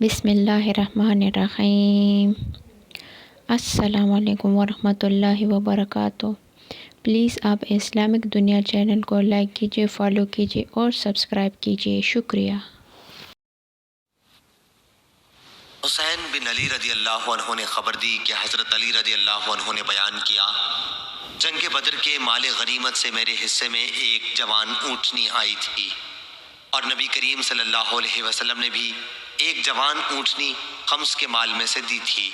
بسم اللہ الرحمن الرحیم۔ السلام علیکم ورحمۃ اللہ وبرکاتہ۔ پلیز آپ اسلامک دنیا چینل کو لائک کیجیے، فالو کیجیے اور سبسکرائب کیجیے، شکریہ۔ حسین بن علی رضی اللہ عنہ نے خبر دی کہ حضرت علی رضی اللہ عنہ نے بیان کیا، جنگ بدر کے مال غنیمت سے میرے حصے میں ایک جوان اونٹنی آئی تھی، اور نبی کریم صلی اللہ علیہ وسلم نے بھی ایک جوان اونٹنی خمس کے مال میں سے دی تھی۔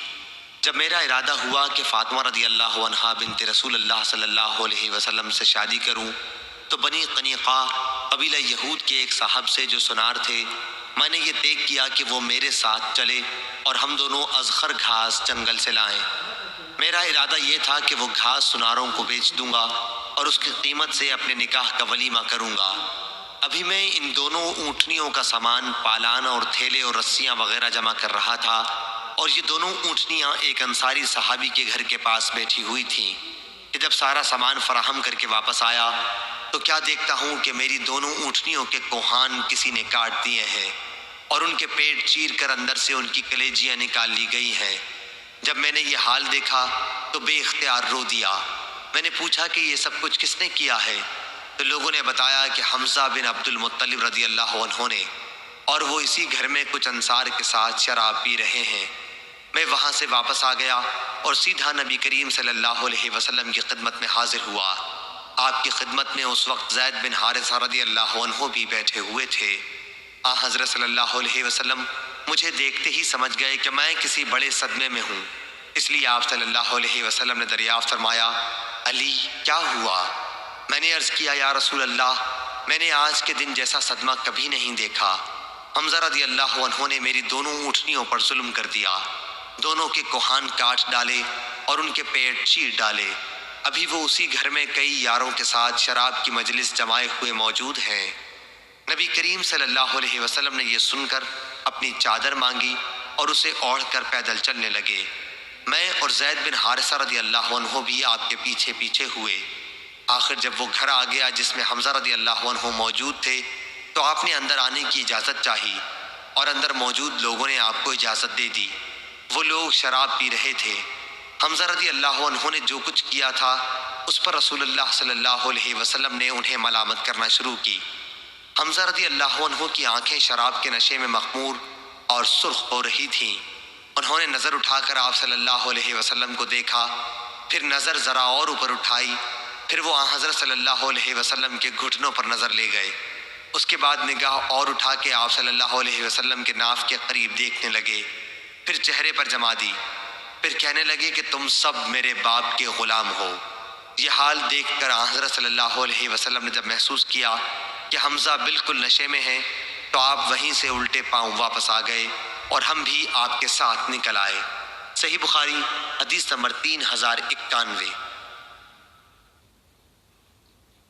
جب میرا ارادہ ہوا کہ فاطمہ رضی اللہ عنہا بنت رسول اللہ صلی اللہ علیہ وسلم سے شادی کروں، تو بنی قنیقہ قبیلہ یہود کے ایک صاحب سے جو سنار تھے، میں نے یہ طے کیا کہ وہ میرے ساتھ چلے اور ہم دونوں ازخر گھاس جنگل سے لائیں۔ میرا ارادہ یہ تھا کہ وہ گھاس سناروں کو بیچ دوں گا اور اس کی قیمت سے اپنے نکاح کا ولیمہ کروں گا۔ ابھی میں ان دونوں اونٹنیوں کا سامان، پالان اور تھیلے اور رسیاں وغیرہ جمع کر رہا تھا، اور یہ دونوں اونٹنیاں ایک انصاری صحابی کے گھر کے پاس بیٹھی ہوئی تھیں کہ جب سارا سامان فراہم کر کے واپس آیا تو کیا دیکھتا ہوں کہ میری دونوں اونٹنیوں کے کوہان کسی نے کاٹ دیے ہیں اور ان کے پیٹ چیر کر اندر سے ان کی کلیجیاں نکال لی گئی ہیں۔ جب میں نے یہ حال دیکھا تو بے اختیار رو دیا۔ میں نے پوچھا کہ یہ سب کچھ کس نے کیا ہے؟ تو لوگوں نے بتایا کہ حمزہ بن عبد المطلب رضی اللہ عنہ نے، اور وہ اسی گھر میں کچھ انصار کے ساتھ شراب پی رہے ہیں۔ میں وہاں سے واپس آ گیا اور سیدھا نبی کریم صلی اللہ علیہ وسلم کی خدمت میں حاضر ہوا۔ آپ کی خدمت میں اس وقت زید بن حارثہ رضی اللہ عنہ بھی بیٹھے ہوئے تھے۔ حضرت صلی اللہ علیہ وسلم مجھے دیکھتے ہی سمجھ گئے کہ میں کسی بڑے صدمے میں ہوں، اس لیے آپ صلی اللہ علیہ وسلم نے دریافت فرمایا، علی کیا ہوا؟ میں نے عرض کیا، یا رسول اللہ، میں نے آج کے دن جیسا صدمہ کبھی نہیں دیکھا۔ حمزہ رضی اللہ عنہ نے میری دونوں اونٹنیوں پر ظلم کر دیا، دونوں کے کوہان کاٹ ڈالے اور ان کے پیٹ چیر ڈالے۔ ابھی وہ اسی گھر میں کئی یاروں کے ساتھ شراب کی مجلس جمائے ہوئے موجود ہیں۔ نبی کریم صلی اللہ علیہ وسلم نے یہ سن کر اپنی چادر مانگی اور اسے اوڑھ کر پیدل چلنے لگے۔ میں اور زید بن حارثہ رضی اللہ عنہ بھی آپ کے پیچھے پیچھے ہوئے۔ آخر جب وہ گھر آ گیا جس میں حمزہ رضی اللہ عنہ موجود تھے، تو آپ نے اندر آنے کی اجازت چاہی، اور اندر موجود لوگوں نے آپ کو اجازت دے دی۔ وہ لوگ شراب پی رہے تھے۔ حمزہ رضی اللہ عنہ نے جو کچھ کیا تھا اس پر رسول اللہ صلی اللہ علیہ وسلم نے انہیں ملامت کرنا شروع کی۔ حمزہ رضی اللہ عنہ کی آنکھیں شراب کے نشے میں مخمور اور سرخ ہو رہی تھیں۔ انہوں نے نظر اٹھا کر آپ صلی اللہ علیہ وسلم کو دیکھا، پھر نظر ذرا اور اوپر اٹھائی، پھر وہ حضرت صلی اللہ علیہ وسلم کے گھٹنوں پر نظر لے گئے۔ اس کے بعد نگاہ اور اٹھا کے آپ صلی اللہ علیہ وسلم کے ناف کے قریب دیکھنے لگے، پھر چہرے پر جما دی، پھر کہنے لگے کہ تم سب میرے باپ کے غلام ہو۔ یہ حال دیکھ کر حضرت صلی اللہ علیہ وسلم نے جب محسوس کیا کہ حمزہ بالکل نشے میں ہیں، تو آپ وہیں سے الٹے پاؤں واپس آ گئے اور ہم بھی آپ کے ساتھ نکل آئے۔ صحیح بخاری حدیث نمبر 3091۔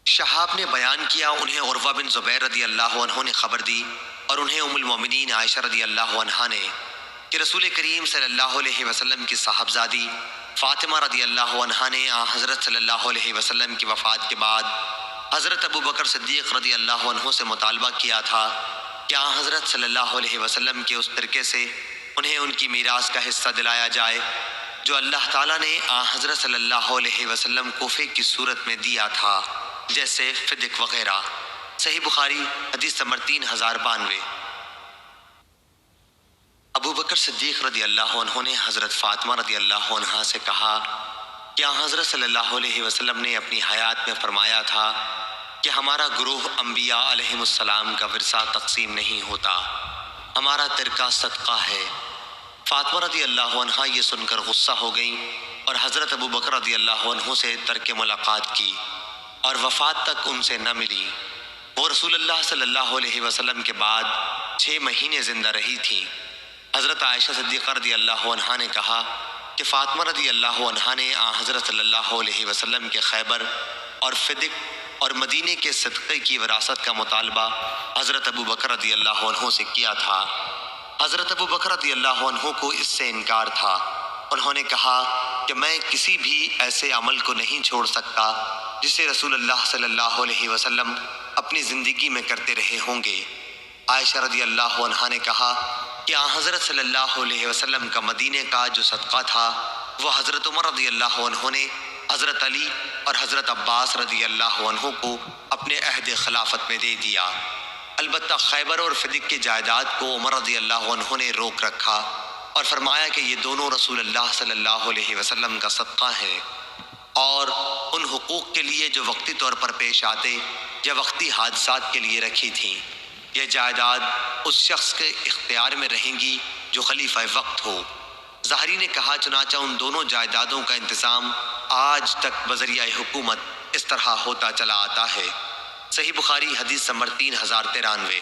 شہاب نے بیان کیا، انہیں عروہ بن زبیر رضی اللہ عنہ نے خبر دی، اور انہیں ام المومنین عائشہ رضی اللہ عنہا نے، کہ رسول کریم صلی اللہ علیہ وسلم کی صاحبزادی فاطمہ رضی اللہ عنہا نے حضرت صلی اللہ علیہ وسلم کی وفات کے بعد حضرت ابو بکر صدیق رضی اللہ عنہ سے مطالبہ کیا تھا کہ حضرت صلی اللہ علیہ وسلم کے اس ترکے سے انہیں ان کی میراث کا حصہ دلایا جائے جو اللہ تعالیٰ نے حضرت صلی اللہ علیہ وسلم کوفے کی صورت میں دیا تھا، جیسے فدق وغیرہ۔ صحیح بخاری حدیث نمبر 3092۔ ابو بکر صدیق رضی اللہ عنہ نے حضرت فاطمہ رضی اللہ عنہا سے کہا کہ حضرت صلی اللہ علیہ وسلم نے اپنی حیات میں فرمایا تھا کہ ہمارا گروہ انبیاء علیہم السلام کا ورثہ تقسیم نہیں ہوتا، ہمارا ترکہ صدقہ ہے۔ فاطمہ رضی اللہ عنہا یہ سن کر غصہ ہو گئیں اور حضرت ابو بکر رضی اللہ عنہ سے ترک ملاقات کی اور وفات تک ان سے نہ ملی۔ وہ رسول اللہ صلی اللہ علیہ وسلم کے بعد 6 مہینے زندہ رہی تھیں۔ حضرت عائشہ صدیقہ رضی اللہ عنہا نے کہا کہ فاطمہ رضی اللہ عنہا نے حضرت صلی اللہ علیہ وسلم کے خیبر اور فدق اور مدینے کے صدقے کی وراثت کا مطالبہ حضرت ابو بکر رضی اللہ عنہ سے کیا تھا۔ حضرت ابو بکر رضی اللہ عنہ کو اس سے انکار تھا۔ انہوں نے کہا کہ میں کسی بھی ایسے عمل کو نہیں چھوڑ سکتا جسے رسول اللہ صلی اللہ علیہ وسلم اپنی زندگی میں کرتے رہے ہوں گے۔ عائشہ رضی اللہ عنہا نے کہا کہ حضرت صلی اللہ علیہ وسلم کا مدینے کا جو صدقہ تھا وہ حضرت عمر رضی اللہ عنہ نے حضرت علی اور حضرت عباس رضی اللہ عنہ کو اپنے عہد خلافت میں دے دیا۔ البتہ خیبر اور فدق کی جائیداد کو عمر رضی اللہ عنہ نے روک رکھا اور فرمایا کہ یہ دونوں رسول اللہ صلی اللہ علیہ وسلم کا صدقہ ہے، اور ان حقوق کے لیے جو وقتی طور پر پیش آتے یا وقتی حادثات کے لیے رکھی تھیں۔ یہ جائیداد اس شخص کے اختیار میں رہیں گی جو خلیفہ وقت ہو۔ ظاہری نے کہا چنانچہ ان دونوں جائیدادوں کا انتظام آج تک بذریعہ حکومت اس طرح ہوتا چلا آتا ہے۔ صحیح بخاری حدیث نمبر 3093۔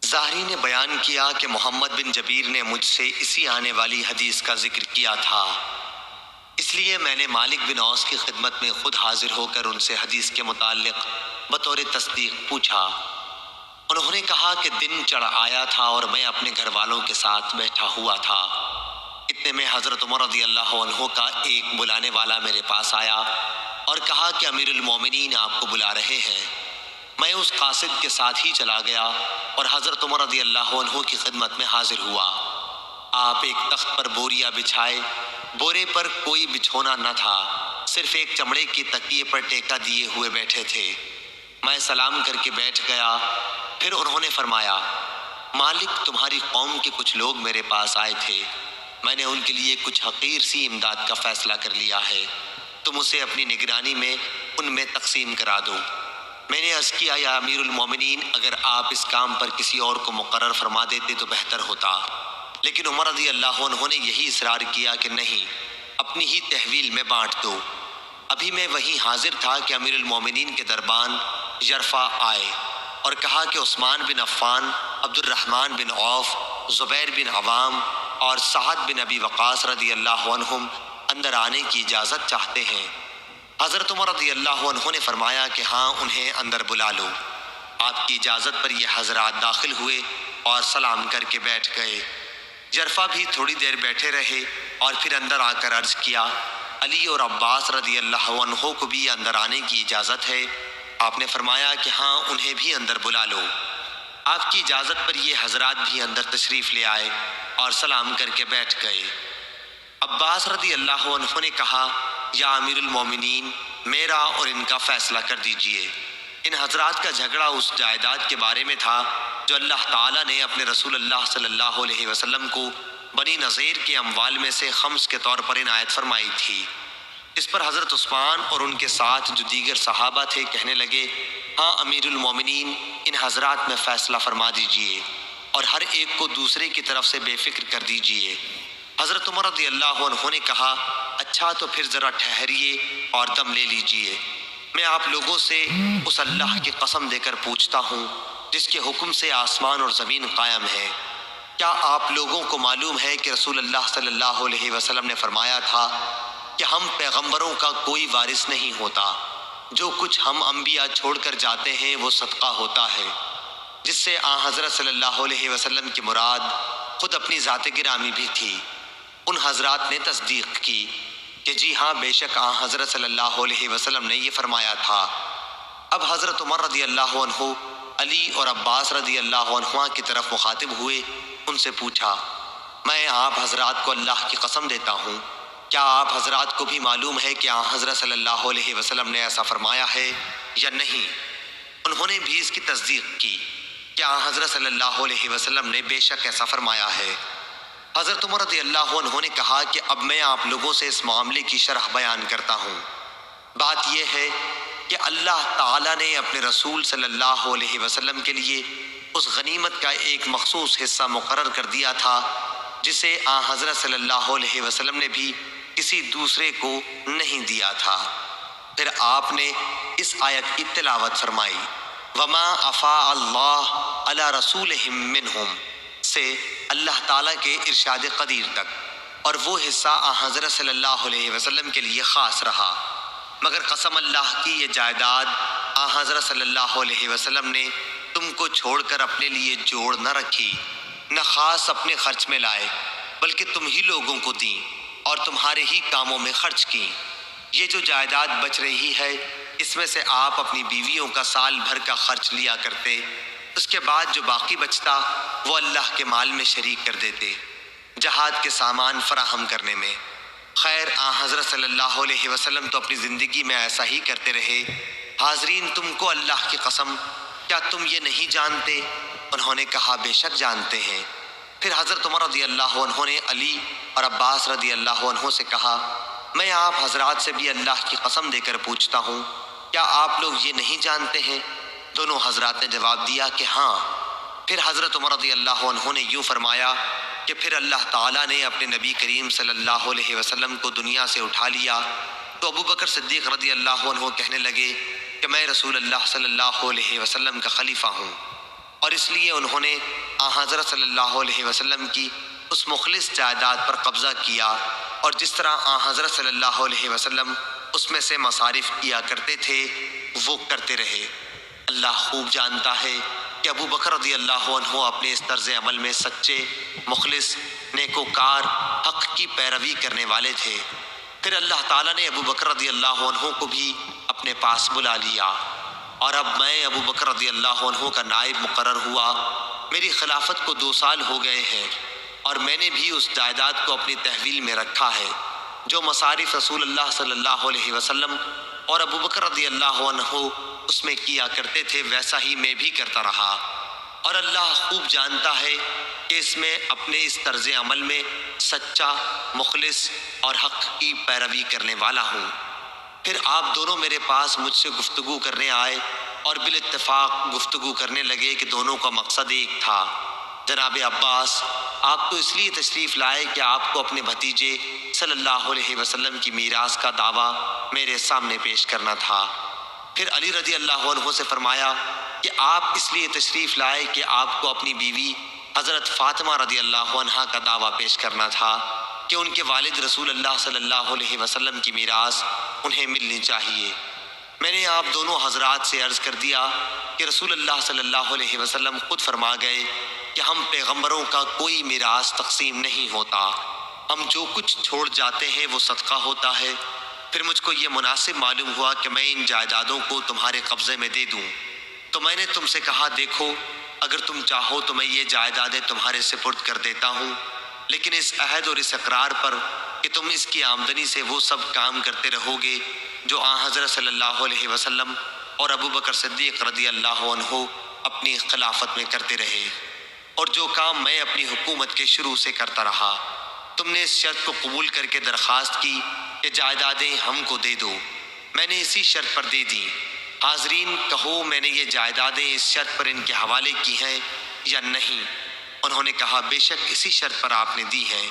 ظاہری نے بیان کیا کہ محمد بن جبیر نے مجھ سے اسی آنے والی حدیث کا ذکر کیا تھا، اس لیے میں نے مالک بن اوس کی خدمت میں خود حاضر ہو کر ان سے حدیث کے متعلق بطور تصدیق پوچھا۔ انہوں نے کہا کہ دن چڑھ آیا تھا اور میں اپنے گھر والوں کے ساتھ بیٹھا ہوا تھا، اتنے میں حضرت عمر رضی اللہ عنہ کا ایک بلانے والا میرے پاس آیا اور کہا کہ امیر المومنین آپ کو بلا رہے ہیں۔ میں اس قاصد کے ساتھ ہی چلا گیا اور حضرت عمر رضی اللہ عنہ کی خدمت میں حاضر ہوا۔ آپ ایک تخت پر بوریا بچھائے، بورے پر کوئی بچھونا نہ تھا، صرف ایک چمڑے کی تکیے پر ٹیکا دیے ہوئے بیٹھے تھے۔ میں سلام کر کے بیٹھ گیا، پھر انہوں نے فرمایا، مالک تمہاری قوم کے کچھ لوگ میرے پاس آئے تھے، میں نے ان کے لیے کچھ حقیر سی امداد کا فیصلہ کر لیا ہے، تم اسے اپنی نگرانی میں ان میں تقسیم کرا دو۔ میں نے عرض کیا، یا امیر المومنین، اگر آپ اس کام پر کسی اور کو مقرر فرما دیتے تو بہتر ہوتا، لیکن عمر رضی اللہ عنہ نے یہی اصرار کیا کہ نہیں، اپنی ہی تحویل میں بانٹ دو۔ ابھی میں وہیں حاضر تھا کہ امیر المومنین کے دربان جرفا آئے اور کہا کہ عثمان بن عفان، عبد الرحمن بن عوف، زبیر بن عوام اور سعد بن ابی وقاص رضی اللہ عنہم اندر آنے کی اجازت چاہتے ہیں۔ حضرت عمر رضی اللہ عنہ نے فرمایا کہ ہاں، انہیں اندر بلا لو۔ آپ کی اجازت پر یہ حضرات داخل ہوئے اور سلام کر کے بیٹھ گئے۔ جرفا بھی تھوڑی دیر بیٹھے رہے اور پھر اندر آ کر عرض کیا، علی اور عباس رضی اللہ عنہ کو بھی اندر آنے کی اجازت ہے؟ آپ نے فرمایا کہ ہاں، انہیں بھی اندر بلا لو۔ آپ کی اجازت پر یہ حضرات بھی اندر تشریف لے آئے اور سلام کر کے بیٹھ گئے۔ عباس رضی اللہ عنہ نے کہا، یا امیر المومنین، میرا اور ان کا فیصلہ کر دیجئے۔ ان حضرات کا جھگڑا اس جائیداد کے بارے میں تھا جو اللہ تعالیٰ نے اپنے رسول اللہ صلی اللہ علیہ وسلم کو بنی نذیر کے اموال میں سے خمس کے طور پر عنایت فرمائی تھی۔ اس پر حضرت عثمان اور ان کے ساتھ جو دیگر صحابہ تھے کہنے لگے، ہاں امیر المومنین، ان حضرات میں فیصلہ فرما دیجئے اور ہر ایک کو دوسرے کی طرف سے بے فکر کر دیجئے۔ حضرت عمر رضی اللہ عنہ نے کہا، اچھا تو پھر ذرا ٹھہریے اور دم لے لیجئے، میں آپ لوگوں سے اس اللہ کی قسم دے کر پوچھتا ہوں جس کے حکم سے آسمان اور زمین قائم ہے، کیا آپ لوگوں کو معلوم ہے کہ رسول اللہ صلی اللہ علیہ وسلم نے فرمایا تھا کہ ہم پیغمبروں کا کوئی وارث نہیں ہوتا، جو کچھ ہم انبیاء چھوڑ کر جاتے ہیں وہ صدقہ ہوتا ہے، جس سے حضرت صلی اللہ علیہ وسلم کی مراد خود اپنی ذات گرامی بھی تھی۔ ان حضرات نے تصدیق کی کہ جی ہاں، بے شک حضرت صلی اللہ علیہ وسلم نے یہ فرمایا تھا۔ اب حضرت عمر رضی اللہ عنہ علی اور عباس رضی اللہ عنہ کی طرف مخاطب ہوئے، ان سے پوچھا، میں آپ حضرات کو اللہ کی قسم دیتا ہوں، کیا آپ حضرات کو بھی معلوم ہے کہ حضرت صلی اللہ علیہ وسلم نے ایسا فرمایا ہے یا نہیں؟ انہوں نے بھی اس کی تصدیق کی کہ حضرت صلی اللہ علیہ وسلم نے بے شک ایسا فرمایا ہے۔ حضرت عمر رضی اللہ عنہ نے کہا کہ اب میں آپ لوگوں سے اس معاملے کی شرح بیان کرتا ہوں۔ بات یہ ہے کہ اللہ تعالیٰ نے اپنے رسول صلی اللہ علیہ وسلم کے لیے اس غنیمت کا ایک مخصوص حصہ مقرر کر دیا تھا جسے حضرت صلی اللہ علیہ وسلم نے بھی کسی دوسرے کو نہیں دیا تھا۔ پھر آپ نے اس آیت کی تلاوت فرمائی، وما افاء اللہ علی رسولہم منہم سے اللہ تعالیٰ کے ارشاد قدیر تک، اور وہ حصہ حضرت صلی اللہ علیہ وسلم کے لیے خاص رہا، مگر قسم اللہ کی یہ جائیداد حضرت صلی اللہ علیہ وسلم نے تم کو چھوڑ کر اپنے لیے جوڑ نہ رکھی، نہ خاص اپنے خرچ میں لائے، بلکہ تم ہی لوگوں کو دیں اور تمہارے ہی کاموں میں خرچ کی۔ یہ جو جائیداد بچ رہی ہے، اس میں سے آپ اپنی بیویوں کا سال بھر کا خرچ لیا کرتے، اس کے بعد جو باقی بچتا وہ اللہ کے مال میں شریک کر دیتے، جہاد کے سامان فراہم کرنے میں۔ خیر حضرت صلی اللہ علیہ وسلم تو اپنی زندگی میں ایسا ہی کرتے رہے۔ حاضرین، تم کو اللہ کی قسم کیا تم یہ نہیں جانتے؟ انہوں نے کہا بے شک جانتے ہیں۔ پھر حضرت عمر رضی اللہ عنہ نے علی اور عباس رضی اللہ عنہ سے کہا، میں آپ حضرات سے بھی اللہ کی قسم دے کر پوچھتا ہوں، کیا آپ لوگ یہ نہیں جانتے ہیں؟ دونوں حضرات نے جواب دیا کہ ہاں۔ پھر حضرت عمر رضی اللہ عنہ نے یوں فرمایا کہ پھر اللہ تعالیٰ نے اپنے نبی کریم صلی اللہ علیہ وسلم کو دنیا سے اٹھا لیا تو ابو بکر صدیق رضی اللہ عنہ کہنے لگے کہ میں رسول اللہ صلی اللہ علیہ وسلم کا خلیفہ ہوں، اور اس لیے انہوں نے حضرت صلی اللہ علیہ وسلم کی اس مخلص جائیداد پر قبضہ کیا، اور جس طرح حضرت صلی اللہ علیہ وسلم اس میں سے مصارف کیا کرتے تھے وہ کرتے رہے۔ اللہ خوب جانتا ہے کہ ابو بکر رضی اللہ عنہ اپنے اس طرز عمل میں سچے، مخلص، نیکوکار، حق کی پیروی کرنے والے تھے۔ پھر اللہ تعالیٰ نے ابو بکر رضی اللہ عنہ کو بھی اپنے پاس بلا لیا، اور اب میں ابو بکر رضی اللہ عنہ کا نائب مقرر ہوا۔ میری خلافت کو 2 سال ہو گئے ہیں، اور میں نے بھی اس جائیداد کو اپنی تحویل میں رکھا ہے۔ جو مصارف رسول اللہ صلی اللہ علیہ وسلم اور ابو بکر رضی اللہ عنہ اس میں کیا کرتے تھے ویسا ہی میں بھی کرتا رہا، اور اللہ خوب جانتا ہے کہ اس میں اپنے اس طرز عمل میں سچا، مخلص اور حق کی پیروی کرنے والا ہوں۔ پھر آپ دونوں میرے پاس مجھ سے گفتگو کرنے آئے، اور بالاتفاق گفتگو کرنے لگے کہ دونوں کا مقصد ایک تھا۔ جناب عباس، آپ تو اس لیے تشریف لائے کہ آپ کو اپنے بھتیجے صلی اللہ علیہ وسلم کی میراث کا دعویٰ میرے سامنے پیش کرنا تھا۔ پھر علی رضی اللہ عنہ سے فرمایا کہ آپ اس لیے تشریف لائے کہ آپ کو اپنی بیوی حضرت فاطمہ رضی اللہ عنہا کا دعویٰ پیش کرنا تھا کہ ان کے والد رسول اللہ صلی اللہ علیہ وسلم کی میراث انہیں ملنی چاہیے۔ میں نے آپ دونوں حضرات سے عرض کر دیا کہ رسول اللہ صلی اللہ علیہ وسلم خود فرما گئے کہ ہم پیغمبروں کا کوئی میراث تقسیم نہیں ہوتا، ہم جو کچھ چھوڑ جاتے ہیں وہ صدقہ ہوتا ہے۔ پھر مجھ کو یہ مناسب معلوم ہوا کہ میں ان جائیدادوں کو تمہارے قبضے میں دے دوں، تو میں نے تم سے کہا دیکھو اگر تم چاہو تو میں یہ جائیدادیں تمہارے سپرد کر دیتا ہوں، لیکن اس عہد اور اس اقرار پر کہ تم اس کی آمدنی سے وہ سب کام کرتے رہو گے جو حضرت صلی اللہ علیہ وسلم اور ابو بکر صدیق رضی اللہ عنہ اپنی خلافت میں کرتے رہے، اور جو کام میں اپنی حکومت کے شروع سے کرتا رہا۔ تم نے اس شرط کو قبول کر کے درخواست کی کہ جائیدادیں ہم کو دے دو، میں نے اسی شرط پر دے دی۔ حاضرین، کہو میں نے یہ جائیدادیں اس شرط پر ان کے حوالے کی ہیں یا نہیں؟ انہوں نے کہا بے شک اسی شرط پر آپ نے دی ہیں۔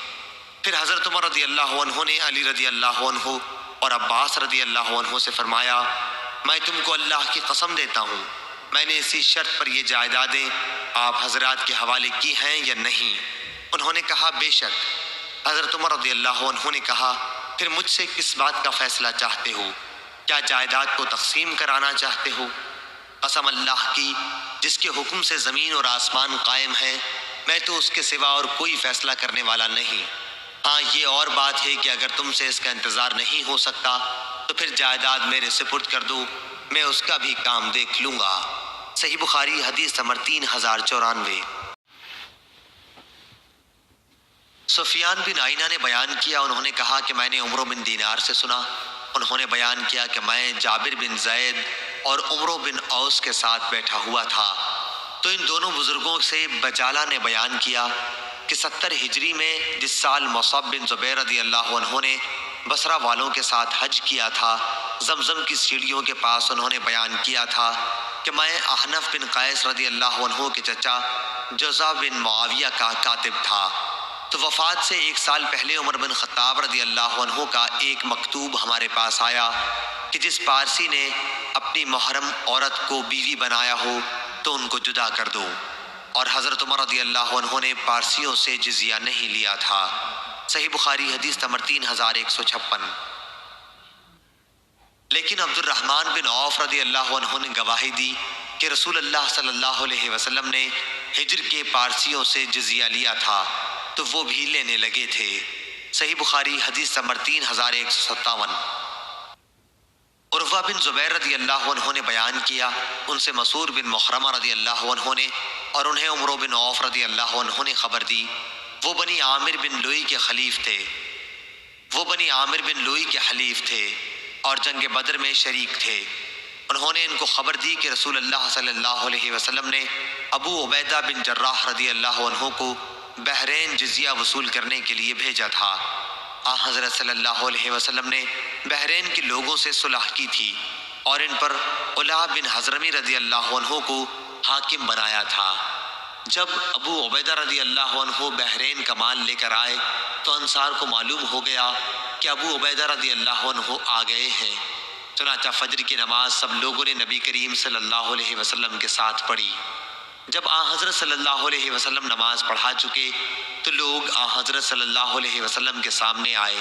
پھر حضرت عمر رضی اللہ عنہ نے علی رضی اللہ عنہ اور عباس رضی اللہ عنہ سے فرمایا، میں تم کو اللہ کی قسم دیتا ہوں میں نے اسی شرط پر یہ جائیدادیں آپ حضرات کے حوالے کی ہیں یا نہیں؟ انہوں نے کہا بے شک۔ حضرت عمر رضی اللہ عنہ نے کہا پھر مجھ سے کس بات کا فیصلہ چاہتے ہو؟ کیا جائیداد کو تقسیم کرانا چاہتے ہو؟ قسم اللہ کی جس کے حکم سے زمین اور آسمان قائم ہے، میں تو اس کے سوا اور کوئی فیصلہ کرنے والا نہیں۔ ہاں یہ اور بات ہے کہ اگر تم سے اس کا انتظار نہیں ہو سکتا تو پھر جائیداد میرے سپرد کر دو، میں اس کا بھی کام دیکھ لوں گا۔ صحیح بخاری حدیث نمبر 3094۔ سفیان بن عینہ نے بیان کیا، انہوں نے کہا کہ میں نے عمرو بن دینار سے سنا، انہوں نے بیان کیا کہ میں جابر بن زید اور عمرو بن اوس کے ساتھ بیٹھا ہوا تھا، تو ان دونوں بزرگوں سے بجالہ نے بیان کیا کہ 70 ہجری میں جس سال مصعب بن زبیر رضی اللہ عنہ نے بصرہ والوں کے ساتھ حج کیا تھا، زمزم کی سیڑھیوں کے پاس انہوں نے بیان کیا تھا کہ میں احنف بن قیس رضی اللہ عنہ کے چچا جزع بن معاویہ کا کاتب تھا، تو وفات سے 1 سال پہلے عمر بن خطاب رضی اللہ عنہ کا ایک مکتوب ہمارے پاس آیا کہ جس پارسی نے اپنی محرم عورت کو بیوی بنایا ہو تو ان کو جدا کر دو، اور حضرت عمر رضی اللہ عنہ نے پارسیوں سے جزیہ نہیں لیا تھا۔ صحیح بخاری حدیث نمبر 3156۔ لیکن عبد الرحمن بن عوف رضی اللہ عنہ نے گواہی دی کہ رسول اللہ صلی اللہ علیہ وسلم نے ہجر کے پارسیوں سے جزیہ لیا تھا تو وہ بھی لینے لگے تھے۔ صحیح بخاری حدیث نمبر 3157۔ عروہ بن زبیر رضی اللہ عنہ نے بیان کیا، ان سے مسعور بن مخرمہ رضی اللہ عنہ نے اور انہیں عمرو بن عوف رضی اللہ عنہ نے خبر دی۔ وہ بنی عامر بن لوئی کے حلیف تھے اور جنگ بدر میں شریک تھے۔ انہوں نے ان کو خبر دی کہ رسول اللہ صلی اللہ علیہ وسلم نے ابو عبیدہ بن جراح رضی اللہ عنہ کو بحرین جزیہ وصول کرنے کے لیے بھیجا تھا۔ حضرت صلی اللہ علیہ وسلم نے بحرین کے لوگوں سے صلح کی تھی اور ان پر علا بن حضرمی رضی اللہ عنہ کو حاکم بنایا تھا۔ جب ابو عبیدہ رضی اللہ عنہ بحرین کا مال لے کر آئے تو انصار کو معلوم ہو گیا کہ ابو عبیدہ رضی اللہ عنہ آ گئے ہیں۔ چنانچہ فجر کی نماز سب لوگوں نے نبی کریم صلی اللہ علیہ وسلم کے ساتھ پڑھی۔ جب حضرت صلی اللہ علیہ وسلم نماز پڑھا چکے تو لوگ حضرت صلی اللہ علیہ وسلم کے سامنے آئے۔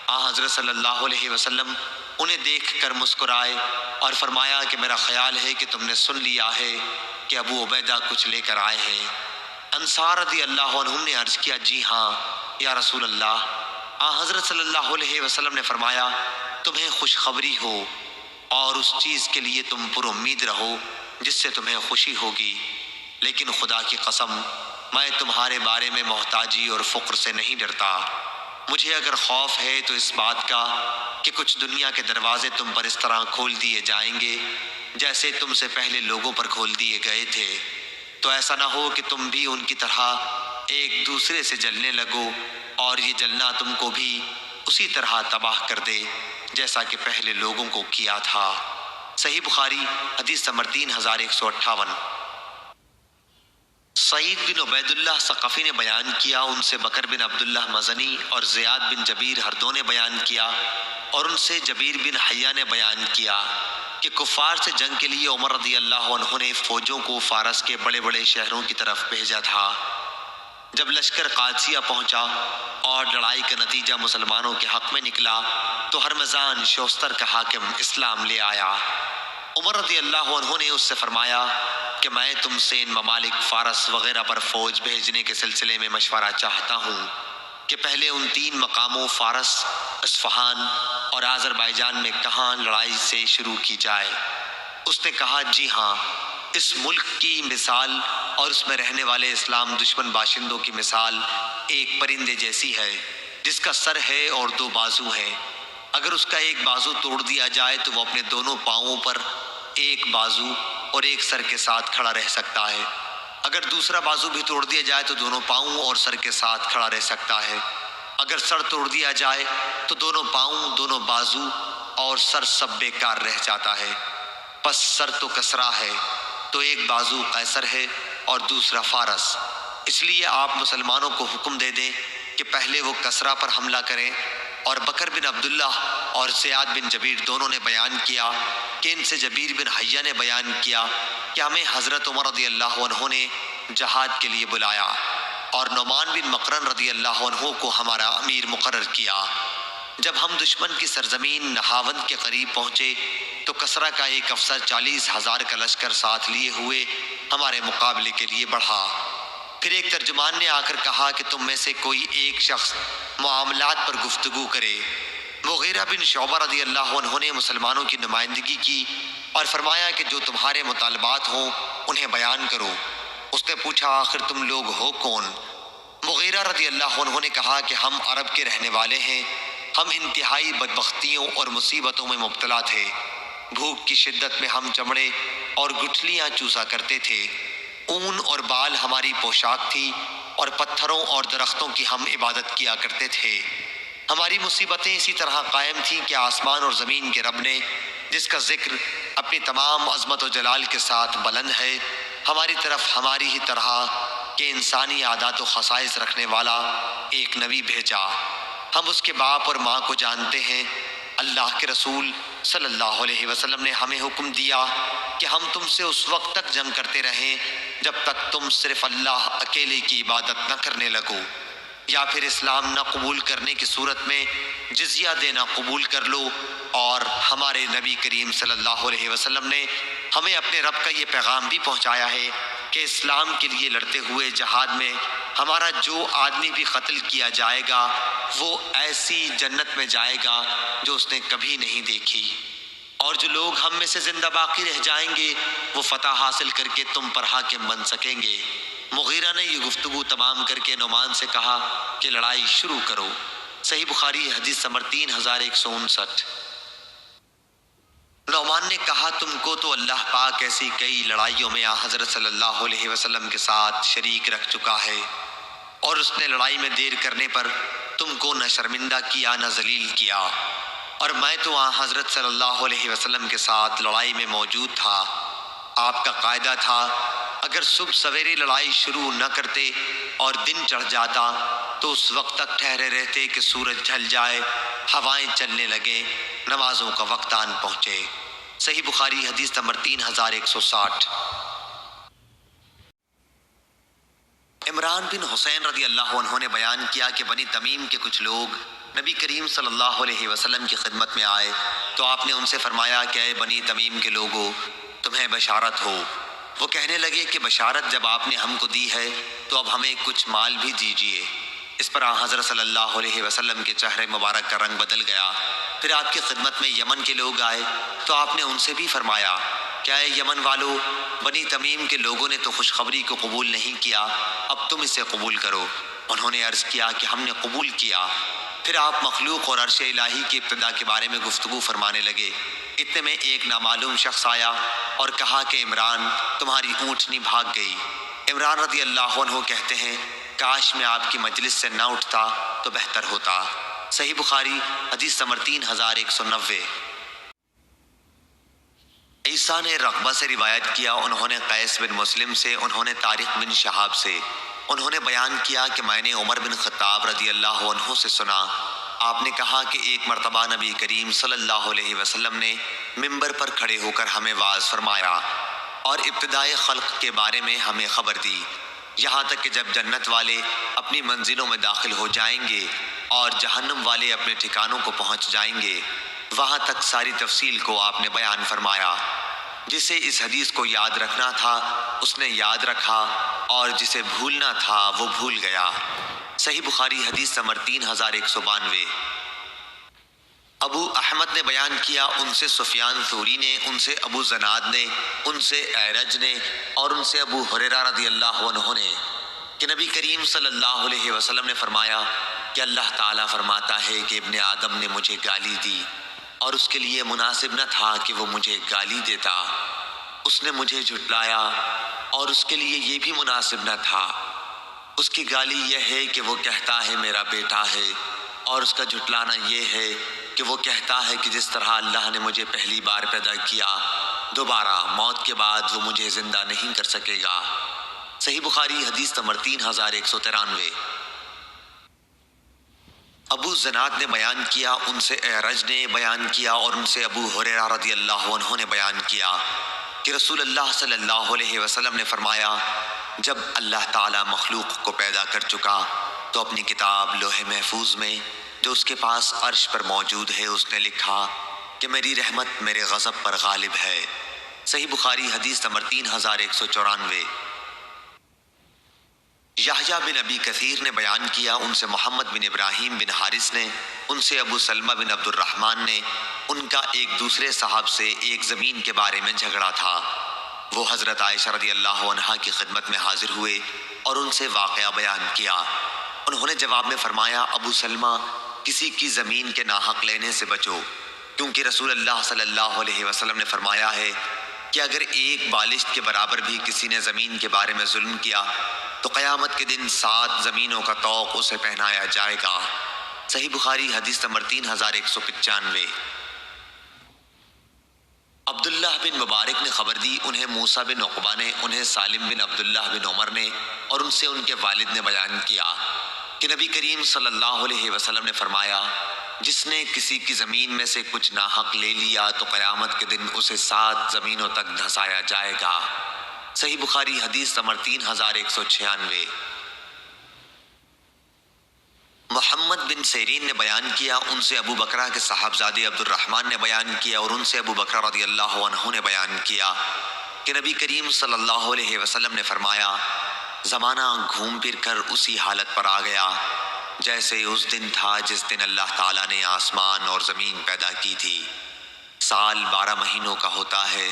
حضرت صلی اللہ علیہ وسلم انہیں دیکھ کر مسکرائے اور فرمایا کہ میرا خیال ہے کہ تم نے سن لیا ہے کہ ابو عبیدہ کچھ لے کر آئے ہیں۔ انصار رضی اللہ عنہم نے عرض کیا، جی ہاں یا رسول اللہ۔ حضرت صلی اللہ علیہ وسلم نے فرمایا، تمہیں خوشخبری ہو اور اس چیز کے لیے تم پر امید رہو جس سے تمہیں خوشی ہوگی، لیکن خدا کی قسم میں تمہارے بارے میں محتاجی اور فقر سے نہیں ڈرتا۔ مجھے اگر خوف ہے تو اس بات کا کہ کچھ دنیا کے دروازے تم پر اس طرح کھول دیے جائیں گے جیسے تم سے پہلے لوگوں پر کھول دیے گئے تھے، تو ایسا نہ ہو کہ تم بھی ان کی طرح ایک دوسرے سے جلنے لگو اور یہ جلنا تم کو بھی اسی طرح تباہ کر دے جیسا کہ پہلے لوگوں کو کیا تھا۔ صحیح بخاری حدیث نمبر 3158۔ سعید بن عبید اللہ ثقفی نے بیان کیا، ان سے بکر بن عبداللہ مزنی اور زیاد بن جبیر ہر دو نے بیان کیا اور ان سے جبیر بن حیہ نے بیان کیا کہ کفار سے جنگ کے لیے عمر رضی اللہ عنہ نے فوجوں کو فارس کے بڑے بڑے شہروں کی طرف بھیجا تھا۔ جب لشکر قادسیہ پہنچا اور لڑائی کا نتیجہ مسلمانوں کے حق میں نکلا تو ہرمزان شوستر کا حاکم اسلام لے آیا۔ عمر رضی اللہ عنہ نے اس سے فرمایا کہ میں تم سے ان ممالک فارس وغیرہ پر فوج بھیجنے کے سلسلے میں مشورہ چاہتا ہوں کہ پہلے ان 3 مقاموں فارس، اصفہان اور آذربائیجان میں کہاں لڑائی سے شروع کی جائے۔ اس نے کہا، جی ہاں، اس ملک کی مثال اور اس میں رہنے والے اسلام دشمن باشندوں کی مثال ایک پرندے جیسی ہے جس کا سر ہے اور 2 بازو ہیں۔ اگر اس کا ایک بازو توڑ دیا جائے تو وہ اپنے دونوں پاؤں پر ایک بازو اور ایک سر کے ساتھ کھڑا رہ سکتا ہے۔ اگر دوسرا بازو بھی توڑ دیا جائے تو دونوں پاؤں اور سر کے ساتھ کھڑا رہ سکتا ہے۔ اگر سر توڑ دیا جائے تو دونوں پاؤں، دونوں بازو اور سر سب بیکار رہ جاتا ہے۔ پس سر تو کسرا ہے تو ایک بازو قیصر ہے اور دوسرا فارس۔ اس لیے آپ مسلمانوں کو حکم دے دیں کہ پہلے وہ کسرا پر حملہ کریں۔ اور بکر بن عبداللہ اور زیاد بن جبیر دونوں نے بیان کیا کہ ان سے جبیر بن حیہ نے بیان کیا کہ ہمیں حضرت عمر رضی اللہ عنہ نے جہاد کے لیے بلایا اور نعمان بن مقرن رضی اللہ عنہ کو ہمارا امیر مقرر کیا۔ جب ہم دشمن کی سرزمین نہاوند کے قریب پہنچے تو کسرا کا ایک افسر 40,000 کا لشکر ساتھ لیے ہوئے ہمارے مقابلے کے لیے بڑھا۔ پھر ایک ترجمان نے آ کر کہا کہ تم میں سے کوئی ایک شخص معاملات پر گفتگو کرے۔ مغیرہ بن شعبہ رضی اللہ عنہ نے مسلمانوں کی نمائندگی کی اور فرمایا کہ جو تمہارے مطالبات ہوں انہیں بیان کرو۔ اس نے پوچھا، آخر تم لوگ ہو کون؟ مغیرہ رضی اللہ عنہ نے کہا کہ ہم عرب کے رہنے والے ہیں، ہم انتہائی بدبختیوں اور مصیبتوں میں مبتلا تھے۔ بھوک کی شدت میں ہم چمڑے اور گٹھلیاں چوسا کرتے تھے، اون اور بال ہماری پوشاک تھی اور پتھروں اور درختوں کی ہم عبادت کیا کرتے تھے۔ ہماری مصیبتیں اسی طرح قائم تھیں کہ آسمان اور زمین کے رب نے، جس کا ذکر اپنی تمام عظمت و جلال کے ساتھ بلند ہے، ہماری طرف ہماری ہی طرح کہ انسانی عادات و خصائص رکھنے والا ایک نبی بھیجا۔ ہم اس کے باپ اور ماں کو جانتے ہیں۔ اللہ کے رسول صلی اللہ علیہ وسلم نے ہمیں حکم دیا کہ ہم تم سے اس وقت تک جنگ کرتے رہیں جب تک تم صرف اللہ اکیلے کی عبادت نہ کرنے لگو، یا پھر اسلام نہ قبول کرنے کی صورت میں جزیہ دینا قبول کر لو۔ اور ہمارے نبی کریم صلی اللہ علیہ وسلم نے ہمیں اپنے رب کا یہ پیغام بھی پہنچایا ہے کہ اسلام کے لیے لڑتے ہوئے جہاد میں ہمارا جو آدمی بھی قتل کیا جائے گا وہ ایسی جنت میں جائے گا جو اس نے کبھی نہیں دیکھی۔ اور جو لوگ ہم میں سے زندہ باقی رہ جائیں گے وہ فتح حاصل کر کے تم پر حاکم بن سکیں گے۔ مغیرہ نے یہ گفتگو تمام کر کے نعمان سے کہا کہ لڑائی شروع کرو۔ صحیح بخاری حدیث نمبر 3159۔ نعمان نے کہا تم کو تو اللہ پاک ایسی کئی لڑائیوں میں حضرت صلی اللہ علیہ وسلم کے ساتھ شریک رکھ چکا ہے، اور اس نے لڑائی میں دیر کرنے پر تم کو نہ شرمندہ کیا نہ ذلیل کیا، اور میں تو حضرت صلی اللہ علیہ وسلم کے ساتھ لڑائی میں موجود تھا۔ آپ کا قاعدہ تھا اگر صبح سویرے لڑائی شروع نہ کرتے اور دن چڑھ جاتا تو اس وقت تک ٹھہرے رہتے کہ سورج ڈھل جائے، ہوائیں چلنے لگیں، نمازوں کا وقت آن پہنچے۔ صحیح بخاری حدیث نمبر 3160۔ عمران بن حسین رضی اللہ عنہ نے بیان کیا کہ بنی تمیم کے کچھ لوگ نبی کریم صلی اللہ علیہ وسلم کی خدمت میں آئے تو آپ نے ان سے فرمایا کہ اے بنی تمیم کے لوگوں، تمہیں بشارت ہو۔ وہ کہنے لگے کہ بشارت جب آپ نے ہم کو دی ہے تو اب ہمیں کچھ مال بھی دیجیے۔ اس پر حضرت صلی اللہ علیہ وسلم کے چہرے مبارک کا رنگ بدل گیا۔ پھر آپ کی خدمت میں یمن کے لوگ آئے تو آپ نے ان سے بھی فرمایا کیا اے یمن والو، بنی تمیم کے لوگوں نے تو خوشخبری کو قبول نہیں کیا، اب تم اسے قبول کرو۔ انہوں نے عرض کیا کہ ہم نے قبول کیا۔ پھر آپ مخلوق اور عرش الہی کی ابتدا کے بارے میں گفتگو فرمانے لگے۔ اتنے میں ایک نامعلوم شخص آیا اور کہا کہ عمران تمہاری اونٹنی بھاگ گئی۔ عمران رضی اللہ عنہ کہتے ہیں کاش میں آپ کی مجلس سے نہ اٹھتا تو بہتر ہوتا۔ صحیح بخاری حدیث نمبر 3190۔ عیسیٰ نے رغبہ سے روایت کیا، انہوں نے قیس بن مسلم سے، انہوں نے طارق بن شہاب سے، انہوں نے بیان کیا کہ میں نے عمر بن خطاب رضی اللہ عنہ سے سنا، آپ نے کہا کہ ایک مرتبہ نبی کریم صلی اللہ علیہ وسلم نے منبر پر کھڑے ہو کر ہمیں واعظ فرمایا اور ابتدائے خلق کے بارے میں ہمیں خبر دی، یہاں تک کہ جب جنت والے اپنی منزلوں میں داخل ہو جائیں گے اور جہنم والے اپنے ٹھکانوں کو پہنچ جائیں گے، وہاں تک ساری تفصیل کو آپ نے بیان فرمایا۔ جسے اس حدیث کو یاد رکھنا تھا اس نے یاد رکھا، اور جسے بھولنا تھا وہ بھول گیا۔ صحیح بخاری حدیث نمبر 3192۔ ابو احمد نے بیان کیا، ان سے سفیان ثوری نے، ان سے ابو زناد نے، ان سے اعرج نے، اور ان سے ابو ہریرہ رضی اللہ عنہ نے کہ نبی کریم صلی اللہ علیہ وسلم نے فرمایا کہ اللہ تعالیٰ فرماتا ہے کہ ابن آدم نے مجھے گالی دی اور اس کے لیے مناسب نہ تھا کہ وہ مجھے گالی دیتا، اس نے مجھے جھٹلایا اور اس کے لیے یہ بھی مناسب نہ تھا۔ اس کی گالی یہ ہے کہ وہ کہتا ہے میرا بیٹا ہے، اور اس کا جھٹلانا یہ ہے کہ وہ کہتا ہے کہ جس طرح اللہ نے مجھے پہلی بار پیدا کیا دوبارہ موت کے بعد وہ مجھے زندہ نہیں کر سکے گا۔ صحیح بخاری حدیث نمبر 3193۔ ابو زناد نے بیان کیا، ان سے اعرج نے بیان کیا، اور ان سے ابو ہریرہ رضی اللہ عنہ نے بیان کیا کہ رسول اللہ صلی اللہ علیہ وسلم نے فرمایا جب اللہ تعالیٰ مخلوق کو پیدا کر چکا تو اپنی کتاب لوح محفوظ میں جو اس کے پاس عرش پر موجود ہے اس نے لکھا کہ میری رحمت میرے غضب پر غالب ہے۔ صحیح بخاری حدیث نمبر 3194۔ یحییٰ بن ابی کثیر نے بیان کیا، ان سے محمد بن ابراہیم بن حارث نے، ان سے ابو سلمہ بن عبد الرحمن نے، ان کا ایک دوسرے صاحب سے ایک زمین کے بارے میں جھگڑا تھا۔ وہ حضرت عائشہ رضی اللہ عنہا کی خدمت میں حاضر ہوئے اور ان سے واقعہ بیان کیا۔ انہوں نے جواب میں فرمایا ابو سلمہ، کسی کی زمین کے ناحق لینے سے بچو، کیونکہ رسول اللہ صلی اللہ علیہ وسلم نے فرمایا ہے کہ اگر ایک بالشت کے برابر بھی کسی نے زمین کے بارے میں ظلم کیا تو قیامت کے دن 7 زمینوں کا طوق اسے پہنایا جائے گا۔ صحیح بخاری حدیث نمبر 3195۔ عبداللہ بن مبارک نے خبر دی، انہیں موسیٰ بن عقبہ نے، انہیں سالم بن عبداللہ بن عمر نے، اور ان سے ان کے والد نے بیان کیا کہ نبی کریم صلی اللہ علیہ وسلم نے فرمایا جس نے کسی کی زمین میں سے کچھ ناحق لے لیا تو قیامت کے دن اسے 7 زمینوں تک دھسایا جائے گا۔ صحیح بخاری حدیث نمبر 3196۔ محمد بن سیرین نے بیان کیا، ان سے ابو بکرہ کے صاحبزادے عبد الرحمن نے بیان کیا، اور ان سے ابو بکرہ رضی اللہ عنہ نے بیان کیا کہ نبی کریم صلی اللہ علیہ وسلم نے فرمایا زمانہ گھوم پھر کر اسی حالت پر آ گیا جیسے اس دن تھا جس دن اللہ تعالیٰ نے آسمان اور زمین پیدا کی تھی، سال 12 مہینوں کا ہوتا ہے،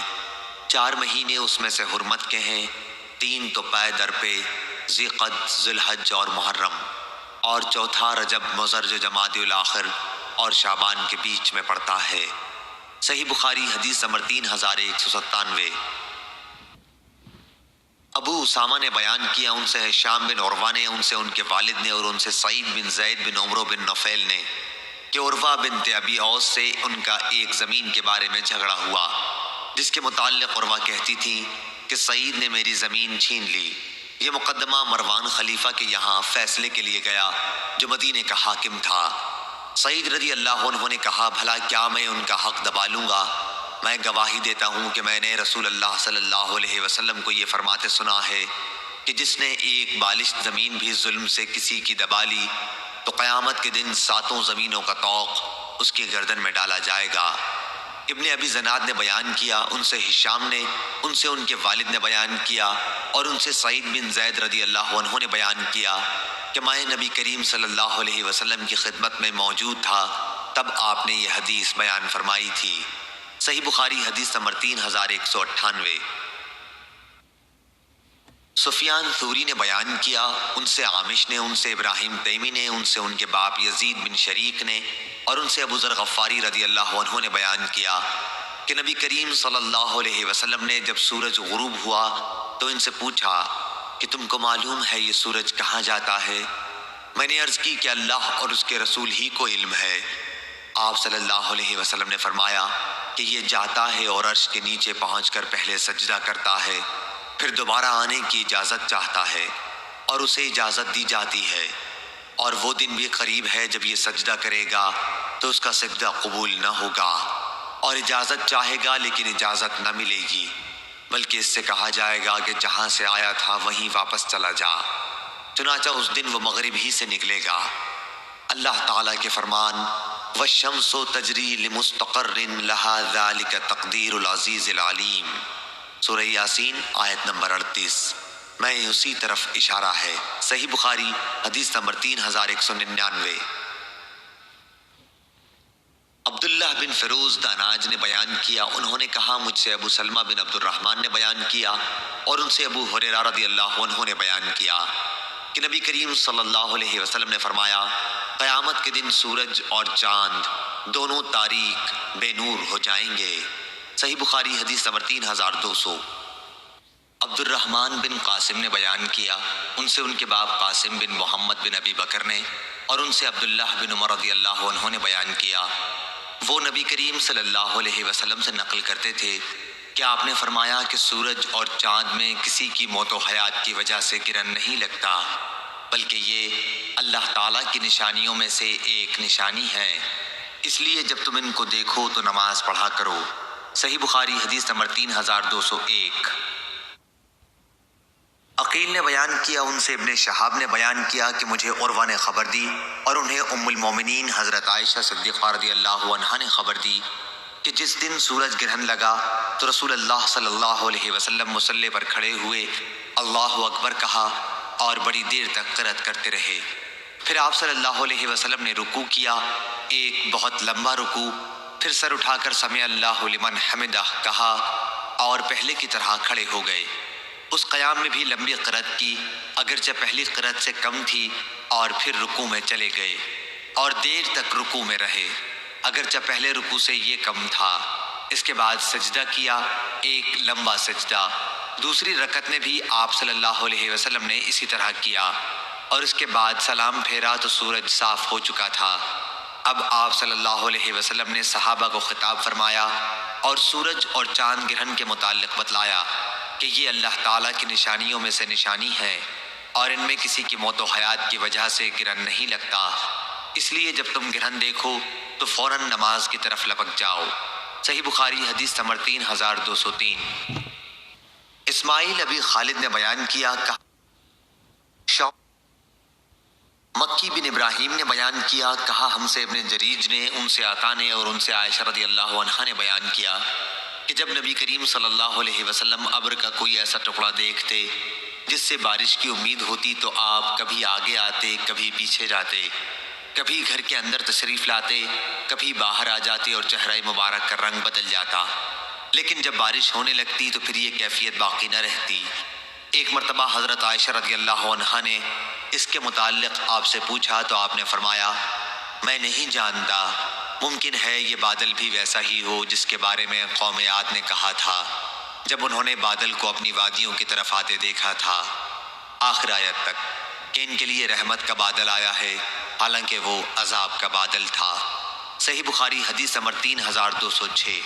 4 مہینے اس میں سے حرمت کے ہیں، 3 تو پے در پہ، ذی-قعد، ذوالحج اور محرم، اور چوتھا رجب، مضر جو جمادی الاخر اور شعبان کے بیچ میں پڑتا ہے۔ صحیح بخاری حدیث نمبر 3197۔ ابو اسامہ نے بیان کیا، ان سے ہشام بن عروہ نے، ان سے ان کے والد نے، اور ان سے سعید بن زید بن عمرو بن نفیل نے، کہ عروہ بنت ابی اوس سے ان کا ایک زمین کے بارے میں جھگڑا ہوا، جس کے متعلق عروہ کہتی تھی کہ سعید نے میری زمین چھین لی۔ یہ مقدمہ مروان خلیفہ کے یہاں فیصلے کے لیے گیا، جو مدینے کا حاکم تھا۔ سعید رضی اللہ عنہ نے کہا، بھلا کیا میں ان کا حق دبا لوں گا؟ میں گواہی دیتا ہوں کہ میں نے رسول اللہ صلی اللہ علیہ وسلم کو یہ فرماتے سنا ہے کہ جس نے ایک بالشت زمین بھی ظلم سے کسی کی دبا لی تو قیامت کے دن 7 زمینوں کا طوق اس کی گردن میں ڈالا جائے گا۔ ابن ابی زناد نے بیان کیا، ان سے ہشام نے، ان سے ان کے والد نے بیان کیا، اور ان سے سعید بن زید رضی اللہ عنہ نے بیان کیا کہ میں نبی کریم صلی اللہ علیہ وسلم کی خدمت میں موجود تھا، تب آپ نے یہ حدیث بیان فرمائی تھی۔ صحیح بخاری حدیث نمبر 3198۔ سفیان ثوری نے بیان کیا، ان سے عامش نے، ان سے ابراہیم تیمی نے، ان سے ان کے باپ یزید بن شریک نے، اور ان سے ابو ذر غفاری رضی اللہ عنہ نے بیان کیا کہ نبی کریم صلی اللہ علیہ وسلم نے جب سورج غروب ہوا تو ان سے پوچھا کہ تم کو معلوم ہے یہ سورج کہاں جاتا ہے؟ میں نے عرض کی کہ اللہ اور اس کے رسول ہی کو علم ہے۔ آپ صلی اللہ علیہ وسلم نے فرمایا کہ یہ جاتا ہے اور عرش کے نیچے پہنچ کر پہلے سجدہ کرتا ہے، پھر دوبارہ آنے کی اجازت چاہتا ہے اور اسے اجازت دی جاتی ہے، اور وہ دن بھی قریب ہے جب یہ سجدہ کرے گا تو اس کا سجدہ قبول نہ ہوگا، اور اجازت چاہے گا لیکن اجازت نہ ملے گی، بلکہ اس سے کہا جائے گا کہ جہاں سے آیا تھا وہیں واپس چلا جا، چنانچہ اس دن وہ مغرب ہی سے نکلے گا۔ اللہ تعالیٰ کے فرمان، وَالشَّمْسُ تَجْرِي لِمُسْتَقَرٍّ لَهَا ذَلِكَ تَقْدِيرُ الْعَزِيزِ الْعَلِيمِ، سورہ یاسین آیت نمبر 38۔ میں اسی طرف اشارہ ہے۔ صحیح بخاری حدیث نمبر 3199۔ عبداللہ بن فیروز داناج نے بیان کیا، انہوں نے کہا مجھ سے ابو سلمہ بن عبد الرحمن نے بیان کیا، اور ان سے ابو ہریرہ رضی اللہ عنہ نے بیان کیا کہ نبی کریم صلی اللہ علیہ وسلم نے فرمایا، قیامت کے دن سورج اور چاند دونوں تاریک بے نور ہو جائیں گے۔ صحیح بخاری حدیث نمبر 3200۔ عبد الرحمن بن قاسم نے بیان کیا، ان سے ان کے باپ قاسم بن محمد بن ابی بکر نے، اور ان سے عبداللہ بن عمر رضی اللہ عنہ نے بیان کیا، وہ نبی کریم صلی اللہ علیہ وسلم سے نقل کرتے تھے کہ آپ نے فرمایا کہ سورج اور چاند میں کسی کی موت و حیات کی وجہ سے گرہن نہیں لگتا، بلکہ یہ اللہ تعالیٰ کی نشانیوں میں سے ایک نشانی ہے، اس لیے جب تم ان کو دیکھو تو نماز پڑھا کرو۔ صحیح بخاری حدیث نمبر 3201۔ عقیل نے بیان کیا، ان سے ابن شہاب نے بیان کیا کہ مجھے عروہ نے خبر دی، اور انہیں ام المومنین حضرت عائشہ صدیقہ رضی اللہ عنہا نے خبر دی کہ جس دن سورج گرہن لگا تو رسول اللہ صلی اللہ علیہ وسلم مصلی پر کھڑے ہوئے اللہ اکبر کہا اور بڑی دیر تک قرأت کرتے رہے، پھر آپ صلی اللہ علیہ وسلم نے رکوع کیا، ایک بہت لمبا رکوع، پھر سر اٹھا کر سمع اللہ لمن حمدہ کہا اور پہلے کی طرح کھڑے ہو گئے۔ اس قیام میں بھی لمبی قرأت کی، اگرچہ پہلی قرأت سے کم تھی، اور پھر رکوع میں چلے گئے اور دیر تک رکوع میں رہے، اگرچہ پہلے رکوع سے یہ کم تھا۔ اس کے بعد سجدہ کیا، ایک لمبا سجدہ۔ دوسری رکعت میں بھی آپ صلی اللہ علیہ وسلم نے اسی طرح کیا، اور اس کے بعد سلام پھیرا تو سورج صاف ہو چکا تھا۔ اب آپ صلی اللہ علیہ وسلم نے صحابہ کو خطاب فرمایا اور سورج اور چاند گرہن کے متعلق بتلایا کہ یہ اللہ تعالیٰ کی نشانیوں میں سے نشانی ہے، اور ان میں کسی کی موت و حیات کی وجہ سے گرہن نہیں لگتا، اس لیے جب تم گرہن دیکھو تو فوراً نماز کی طرف لپک جاؤ۔ صحیح بخاری حدیث نمبر 3203۔ اسماعیل ابی خالد نے بیان کیا، مکی بن ابراہیم نے بیان کیا، کہا ہم سے ابن جریج نے، ان سے عطا نے، اور ان سے عائشہ رضی اللہ عنہا نے بیان کیا کہ جب نبی کریم صلی اللہ علیہ وسلم ابر کا کوئی ایسا ٹکڑا دیکھتے جس سے بارش کی امید ہوتی تو آپ کبھی آگے آتے کبھی پیچھے جاتے، کبھی گھر کے اندر تشریف لاتے، کبھی باہر آ جاتے اور چہرہ مبارک کا رنگ بدل جاتا، لیکن جب بارش ہونے لگتی تو پھر یہ کیفیت باقی نہ رہتی۔ ایک مرتبہ حضرت عائشہ رضی اللہ عنہا نے اس کے متعلق آپ سے پوچھا تو آپ نے فرمایا، میں نہیں جانتا، ممکن ہے یہ بادل بھی ویسا ہی ہو جس کے بارے میں قوم عاد نے کہا تھا جب انہوں نے بادل کو اپنی وادیوں کی طرف آتے دیکھا تھا، آخر آیت تک کہ ان کے لیے رحمت کا بادل آیا ہے حالانکہ وہ عذاب کا بادل تھا۔ صحیح بخاری حدیث نمبر 3206۔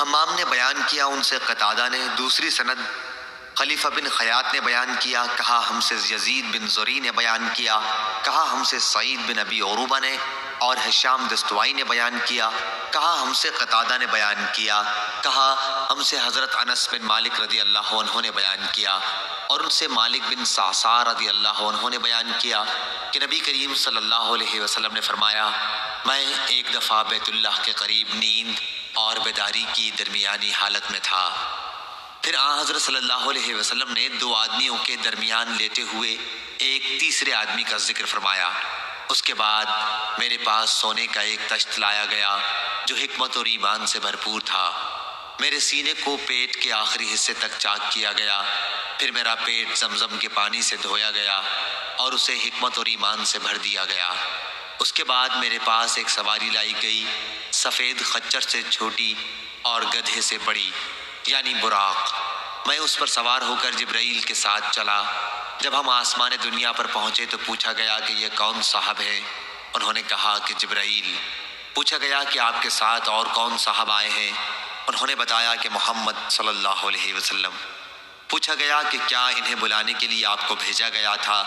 حمام نے بیان کیا، ان سے قتادہ نے، دوسری سند خلیفہ بن خیاط نے بیان کیا، کہا ہم سے یزید بن زری نے بیان کیا، کہا ہم سے سعید بن ابی عروبہ نے اور ہشام دستوائی نے بیان کیا، کہا ہم سے قتادہ نے بیان کیا، کہا ہم سے حضرت انس بن مالک رضی اللہ عنہ نے بیان کیا اور ان سے مالک بن صعصع رضی اللہ عنہ نے بیان کیا کہ نبی کریم صلی اللہ علیہ وسلم نے فرمایا، میں ایک دفعہ بیت اللہ کے قریب نیند اور بیداری کی درمیانی حالت میں تھا، پھر آن حضرت صلی اللہ علیہ وسلم نے دو آدمیوں کے درمیان لیتے ہوئے ایک تیسرے آدمی کا ذکر فرمایا۔ اس کے بعد میرے پاس سونے کا ایک تشت لایا گیا جو حکمت اور ایمان سے بھرپور تھا، میرے سینے کو پیٹ کے آخری حصے تک چاک کیا گیا، پھر میرا پیٹ زمزم کے پانی سے دھویا گیا اور اسے حکمت اور ایمان سے بھر دیا گیا۔ اس کے بعد میرے پاس ایک سواری لائی گئی، سفید خچر سے چھوٹی اور گدھے سے بڑی، یعنی براق۔ میں اس پر سوار ہو کر جبرائیل کے ساتھ چلا۔ جب ہم آسمان دنیا پر پہنچے تو پوچھا گیا کہ یہ کون صاحب ہیں؟ انہوں نے کہا کہ جبرائیل۔ پوچھا گیا کہ آپ کے ساتھ اور کون صاحب آئے ہیں؟ انہوں نے بتایا کہ محمد صلی اللہ علیہ وسلم۔ پوچھا گیا کہ کیا انہیں بلانے کے لیے آپ کو بھیجا گیا تھا؟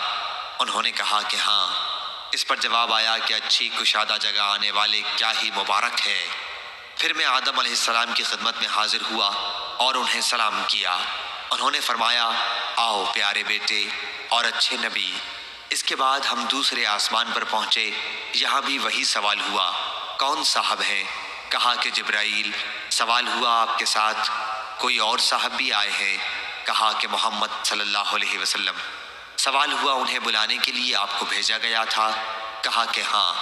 انہوں نے کہا کہ ہاں۔ اس پر جواب آیا کہ اچھی کشادہ جگہ آنے والے کیا ہی مبارک ہے۔ پھر میں آدم علیہ السلام کی خدمت میں حاضر ہوا اور انہیں سلام کیا۔ انہوں نے فرمایا، آؤ پیارے بیٹے اور اچھے نبی۔ اس کے بعد ہم دوسرے آسمان پر پہنچے، یہاں بھی وہی سوال ہوا، کون صاحب ہیں؟ کہا کہ جبرائیل۔ سوال ہوا، آپ کے ساتھ کوئی اور صاحب بھی آئے ہیں؟ کہا کہ محمد صلی اللہ علیہ وسلم۔ سوال ہوا، انہیں بلانے کے لیے آپ کو بھیجا گیا تھا؟ کہا کہ ہاں۔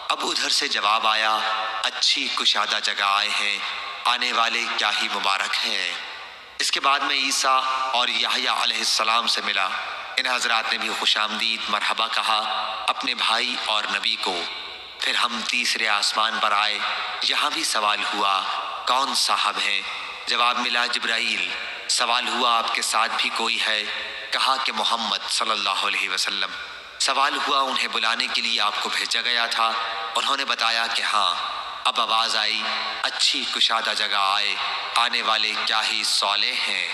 اب ادھر سے جواب آیا، اچھی کشادہ جگہ آئے ہیں، آنے والے کیا ہی مبارک ہیں۔ اس کے بعد میں عیسیٰ اور یحییٰ علیہ السلام سے ملا۔ ان حضرات نے بھی خوش آمدید مرحبا کہا اپنے بھائی اور نبی کو۔ پھر ہم تیسرے آسمان پر آئے، یہاں بھی سوال ہوا، کون صاحب ہیں؟ جواب ملا، جبرائیل۔ سوال ہوا، آپ کے ساتھ بھی کوئی ہے؟ کہا کہ محمد صلی اللہ علیہ وسلم۔ سوال ہوا، انہیں بلانے کے لیے آپ کو بھیجا گیا تھا؟ انہوں نے بتایا کہ ہاں۔ اب آواز آئی، اچھی کشادہ جگہ آئے، آنے والے کیا ہی صالح ہیں۔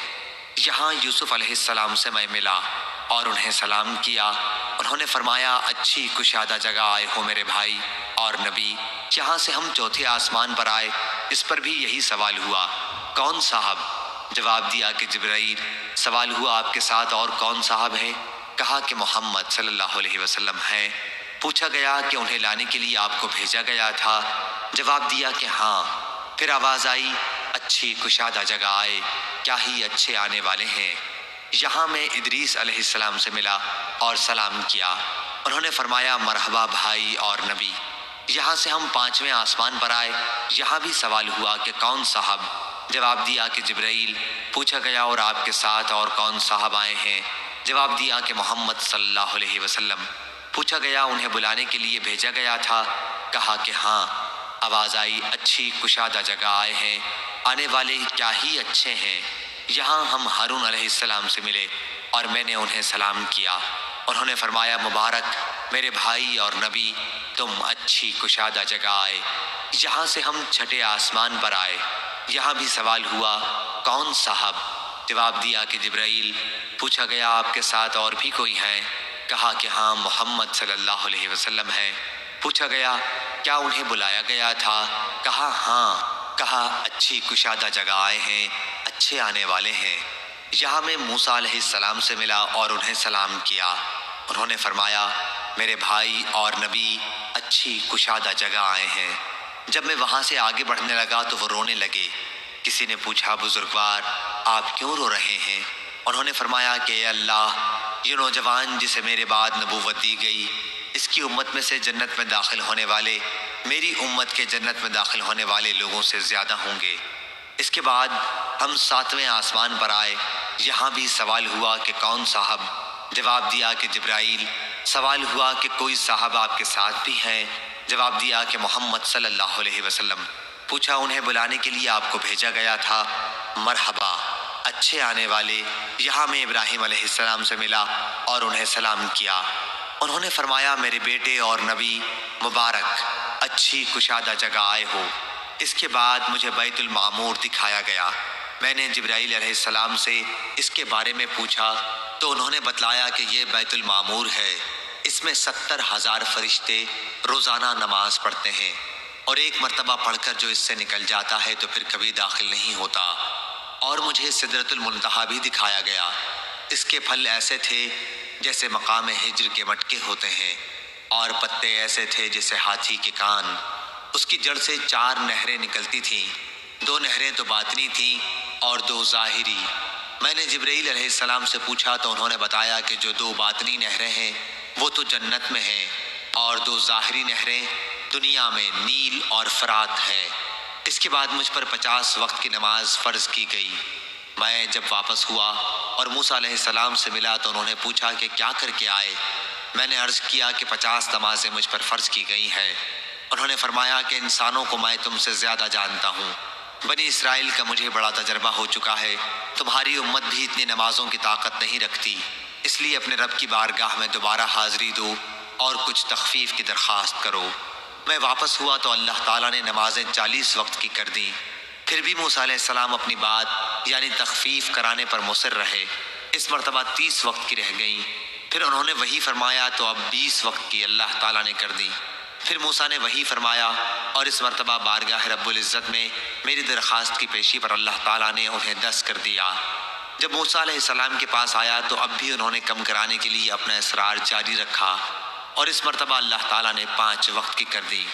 یہاں یوسف علیہ السلام سے میں ملا اور انہیں سلام کیا۔ انہوں نے فرمایا، اچھی کشادہ جگہ آئے ہو میرے بھائی اور نبی۔ یہاں سے ہم چوتھے آسمان پر آئے، اس پر بھی یہی سوال ہوا، کون صاحب؟ جواب دیا کہ جبرائیل۔ سوال ہوا، آپ کے ساتھ اور کون صاحب ہیں؟ کہا کہ محمد صلی اللہ علیہ وسلم ہیں۔ پوچھا گیا کہ انہیں لانے کے لیے آپ کو بھیجا گیا تھا؟ جواب دیا کہ ہاں۔ پھر آواز آئی، اچھی کشادہ جگہ آئے، کیا ہی اچھے آنے والے ہیں۔ یہاں میں ادریس علیہ السلام سے ملا اور سلام کیا۔ انہوں نے فرمایا، مرحبا بھائی اور نبی۔ یہاں سے ہم پانچویں آسمان پر آئے، یہاں بھی سوال ہوا کہ کون صاحب؟ جواب دیا کہ جبرائیل۔ پوچھا گیا، اور آپ کے ساتھ اور کون صاحب آئے ہیں؟ جواب دیا کہ محمد صلی اللہ علیہ وسلم۔ پوچھا گیا، انہیں بلانے کے لیے بھیجا گیا تھا؟ کہا کہ ہاں۔ آواز آئی، اچھی کشادہ جگہ آئے ہیں، آنے والے کیا ہی اچھے ہیں۔ یہاں ہم ہارون علیہ السلام سے ملے اور میں نے انہیں سلام کیا۔ انہوں نے فرمایا، مبارک میرے بھائی اور نبی، تم اچھی کشادہ جگہ آئے۔ یہاں سے ہم چھٹے آسمان پر آئے، یہاں بھی سوال ہوا، کون صاحب؟ جواب دیا کہ جبرائیل۔ پوچھا گیا، آپ کے ساتھ اور بھی کوئی ہیں؟ کہا کہ ہاں، محمد صلی اللہ علیہ وسلم ہیں۔ پوچھا گیا، کیا انہیں بلایا گیا تھا؟ کہا ہاں۔ کہا، اچھی کشادہ جگہ آئے ہیں، اچھے آنے والے ہیں۔ یہاں میں موسیٰ علیہ السلام سے ملا اور انہیں سلام کیا۔ انہوں نے فرمایا، میرے بھائی اور نبی، اچھی کشادہ جگہ آئے ہیں۔ جب میں وہاں سے آگے بڑھنے لگا تو وہ رونے لگے۔ کسی نے پوچھا، بزرگوار آپ کیوں رو رہے ہیں؟ انہوں نے فرمایا کہ اے اللہ، یہ نوجوان جسے میرے بعد نبوت دی گئی، اس کی امت میں سے جنت میں داخل ہونے والے میری امت کے جنت میں داخل ہونے والے لوگوں سے زیادہ ہوں گے۔ اس کے بعد ہم 7ویں آسمان پر آئے، یہاں بھی سوال ہوا کہ کون صاحب؟ جواب دیا کہ جبرائیل۔ سوال ہوا کہ کوئی صاحب آپ کے ساتھ بھی ہیں؟ جواب دیا کہ محمد صلی اللہ علیہ وسلم۔ پوچھا انہیں بلانے کے لیے آپ کو بھیجا گیا تھا؟ مرحبا، اچھے آنے والے۔ یہاں میں ابراہیم علیہ السلام سے ملا اور انہیں سلام کیا۔ انہوں نے فرمایا میرے بیٹے اور نبی مبارک، اچھی کشادہ جگہ آئے ہو۔ اس کے بعد مجھے بیت المعمور دکھایا گیا۔ میں نے جبرائیل علیہ السلام سے اس کے بارے میں پوچھا تو انہوں نے بتلایا کہ یہ بیت المعمور ہے، اس میں 70,000 فرشتے روزانہ نماز پڑھتے ہیں، اور ایک مرتبہ پڑھ کر جو اس سے نکل جاتا ہے تو پھر کبھی داخل نہیں ہوتا۔ اور مجھے سدرۃ المنتہا بھی دکھایا گیا۔ اس کے پھل ایسے تھے جیسے مقام ہجر کے مٹکے ہوتے ہیں، اور پتے ایسے تھے جیسے ہاتھی کے کان۔ اس کی جڑ سے 4 نہریں نکلتی تھیں، 2 نہریں تو باطنی تھیں اور 2 ظاہری۔ میں نے جبرائیل علیہ السلام سے پوچھا تو انہوں نے بتایا کہ جو 2 باطنی نہریں ہیں وہ تو جنت میں ہیں، اور 2 ظاہری نہریں دنیا میں نیل اور فرات ہیں۔ اس کے بعد مجھ پر 50 وقت کی نماز فرض کی گئی۔ میں جب واپس ہوا اور موسیٰ علیہ السلام سے ملا تو انہوں نے پوچھا کہ کیا کر کے آئے؟ میں نے عرض کیا کہ 50 نمازیں مجھ پر فرض کی گئی ہیں۔ انہوں نے فرمایا کہ انسانوں کو میں تم سے زیادہ جانتا ہوں، بنی اسرائیل کا مجھے بڑا تجربہ ہو چکا ہے، تمہاری امت بھی اتنی نمازوں کی طاقت نہیں رکھتی، اس لیے اپنے رب کی بارگاہ میں دوبارہ حاضری دو اور کچھ تخفیف کی درخواست کرو۔ میں واپس ہوا تو اللہ تعالیٰ نے نمازیں 40 وقت کی کر دیں۔ پھر بھی موسیٰ علیہ السلام اپنی بات یعنی تخفیف کرانے پر مصر رہے۔ اس مرتبہ 30 وقت کی رہ گئیں۔ پھر انہوں نے وہی فرمایا تو اب 20 وقت کی اللہ تعالیٰ نے کر دی۔ پھر موسیٰ نے وہی فرمایا، اور اس مرتبہ بارگاہ رب العزت میں میری درخواست کی پیشی پر اللہ تعالیٰ نے انہیں 10 کر دیا۔ جب موسیٰ علیہ السلام کے پاس آیا تو اب بھی انہوں نے کم کرانے کے لیے اپنا اصرار جاری رکھا، اور اس مرتبہ اللہ تعالیٰ نے 5 وقت کی کر دی۔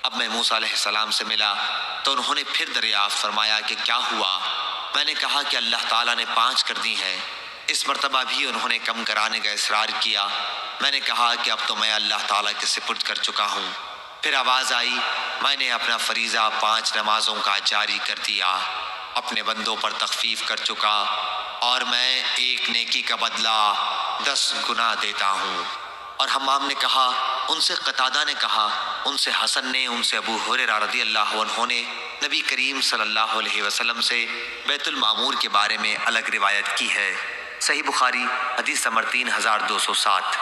اب میں موسیٰ علیہ السلام سے ملا تو انہوں نے پھر دریافت فرمایا کہ کیا ہوا؟ میں نے کہا کہ اللہ تعالیٰ نے 5 کر دی ہیں۔ اس مرتبہ بھی انہوں نے کم کرانے کا اصرار کیا۔ میں نے کہا کہ اب تو میں اللہ تعالیٰ کے سپرد کر چکا ہوں۔ پھر آواز آئی، میں نے اپنا فریضہ 5 نمازوں کا جاری کر دیا، اپنے بندوں پر تخفیف کر چکا، اور میں ایک نیکی کا بدلہ 10 گنا دیتا ہوں۔ اور حمام نے کہا، ان سے قتادہ نے کہا، ان سے حسن نے، ان سے ابو ہریرہ رضی اللہ عنہ نے نبی کریم صلی اللہ علیہ وسلم سے بیت المعمور کے بارے میں الگ روایت کی ہے۔ صحیح بخاری حدیث نمبر 3207۔